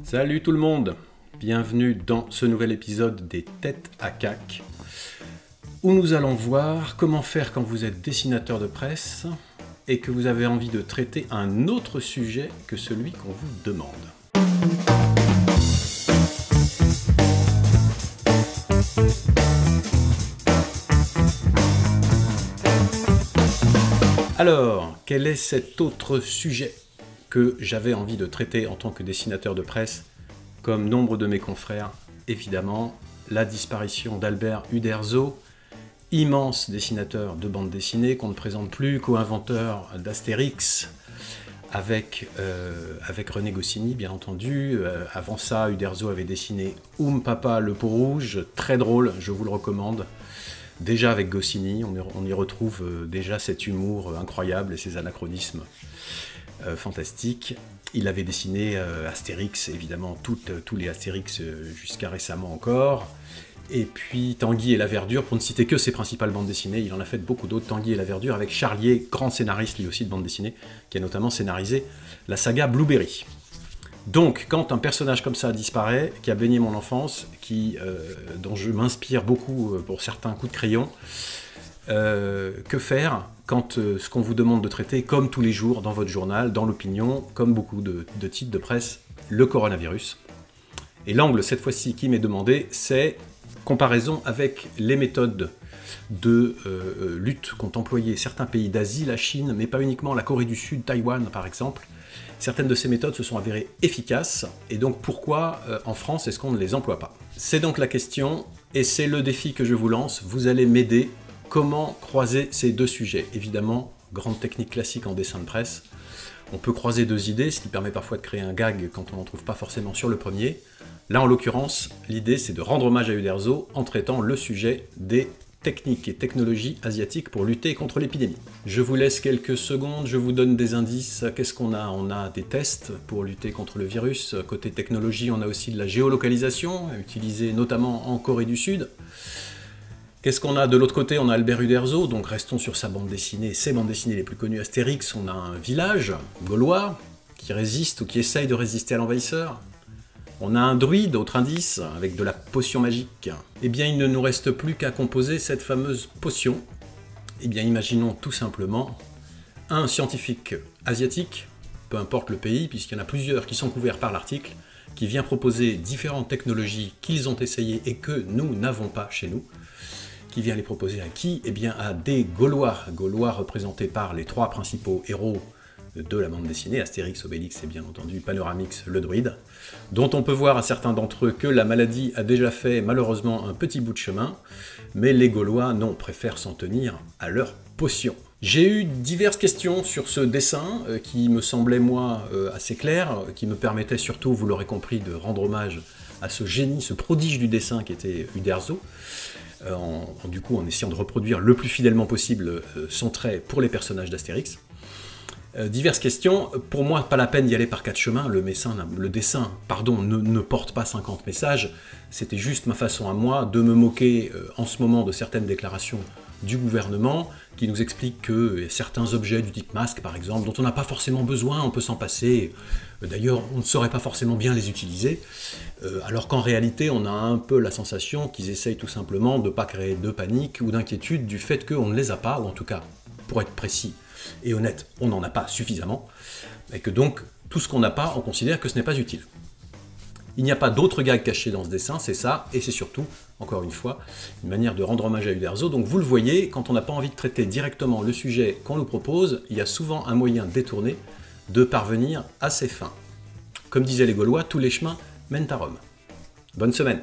Salut tout le monde, bienvenue dans ce nouvel épisode des Têtes à Cac, où nous allons voir comment faire quand vous êtes dessinateur de presse et que vous avez envie de traiter un autre sujet que celui qu'on vous demande. Alors, quel est cet autre sujet que j'avais envie de traiter en tant que dessinateur de presse, comme nombre de mes confrères? Évidemment, la disparition d'Albert Uderzo, immense dessinateur de bande dessinée qu'on ne présente plus, co-inventeur d'Astérix, avec René Goscinny, bien entendu. Avant ça, Uderzo avait dessiné Oum Papa le Peau Rouge, très drôle, je vous le recommande. Déjà avec Goscinny, on y retrouve déjà cet humour incroyable et ces anachronismes fantastiques. Il avait dessiné Astérix, évidemment, tous les Astérix jusqu'à récemment encore. Et puis Tanguy et la Verdure, pour ne citer que ses principales bandes dessinées, il en a fait beaucoup d'autres. Tanguy et la Verdure, avec Charlier, grand scénariste lui aussi de bande dessinée, qui a notamment scénarisé la saga Blueberry. Donc, quand un personnage comme ça disparaît, qui a baigné mon enfance, dont je m'inspire beaucoup pour certains coups de crayon, que faire quand ce qu'on vous demande de traiter, comme tous les jours dans votre journal, dans l'opinion, comme beaucoup de titres de presse, le coronavirus. Et l'angle, cette fois-ci, qui m'est demandé, c'est comparaison avec les méthodes de lutte qu'ont employé certains pays d'Asie, la Chine, mais pas uniquement, la Corée du Sud, Taïwan par exemple. Certaines de ces méthodes se sont avérées efficaces, et donc pourquoi en France est-ce qu'on ne les emploie pas? C'est donc la question, et c'est le défi que je vous lance. Vous allez m'aider. Comment croiser ces deux sujets? Évidemment, grande technique classique en dessin de presse. On peut croiser deux idées, ce qui permet parfois de créer un gag quand on n'en trouve pas forcément sur le premier. Là, en l'occurrence, l'idée, c'est de rendre hommage à Uderzo en traitant le sujet des techniques et technologies asiatiques pour lutter contre l'épidémie. Je vous laisse quelques secondes, je vous donne des indices. Qu'est-ce qu'on a? On a des tests pour lutter contre le virus. Côté technologie, on a aussi de la géolocalisation, utilisée notamment en Corée du Sud. Qu'est-ce qu'on a de l'autre côté? On a Albert Uderzo, donc restons sur sa bande dessinée, ses bandes dessinées les plus connues, Astérix. On a un village gaulois qui résiste ou qui essaye de résister à l'envahisseur. On a un druide, autre indice, avec de la potion magique. Eh bien, il ne nous reste plus qu'à composer cette fameuse potion. Eh bien, imaginons tout simplement un scientifique asiatique, peu importe le pays, puisqu'il y en a plusieurs qui sont couverts par l'article, qui vient proposer différentes technologies qu'ils ont essayées et que nous n'avons pas chez nous. Qui vient les proposer à qui? Eh bien, à des Gaulois. Gaulois représentés par les trois principaux héros de la bande dessinée, Astérix, Obélix et bien entendu Panoramix, le druide, dont on peut voir à certains d'entre eux que la maladie a déjà fait malheureusement un petit bout de chemin, mais les Gaulois, non, préfèrent s'en tenir à leur potion. J'ai eu diverses questions sur ce dessin qui me semblait, moi, assez clair, qui me permettait surtout, vous l'aurez compris, de rendre hommage à ce génie, ce prodige du dessin qui était Uderzo, du coup en essayant de reproduire le plus fidèlement possible son trait pour les personnages d'Astérix. Diverses questions, pour moi pas la peine d'y aller par quatre chemins, le dessin ne porte pas 50 messages, c'était juste ma façon à moi de me moquer en ce moment de certaines déclarations du gouvernement qui nous expliquent que certains objets du type masque par exemple, dont on n'a pas forcément besoin, on peut s'en passer, d'ailleurs on ne saurait pas forcément bien les utiliser, alors qu'en réalité on a un peu la sensation qu'ils essayent tout simplement de ne pas créer de panique ou d'inquiétude du fait qu'on ne les a pas, ou en tout cas, pour être précis et honnête, on n'en a pas suffisamment, et que donc, tout ce qu'on n'a pas, on considère que ce n'est pas utile. Il n'y a pas d'autre gag caché dans ce dessin, c'est ça, et c'est surtout, encore une fois, une manière de rendre hommage à Uderzo. Donc vous le voyez, quand on n'a pas envie de traiter directement le sujet qu'on nous propose, il y a souvent un moyen détourné de parvenir à ses fins. Comme disaient les Gaulois, tous les chemins mènent à Rome. Bonne semaine!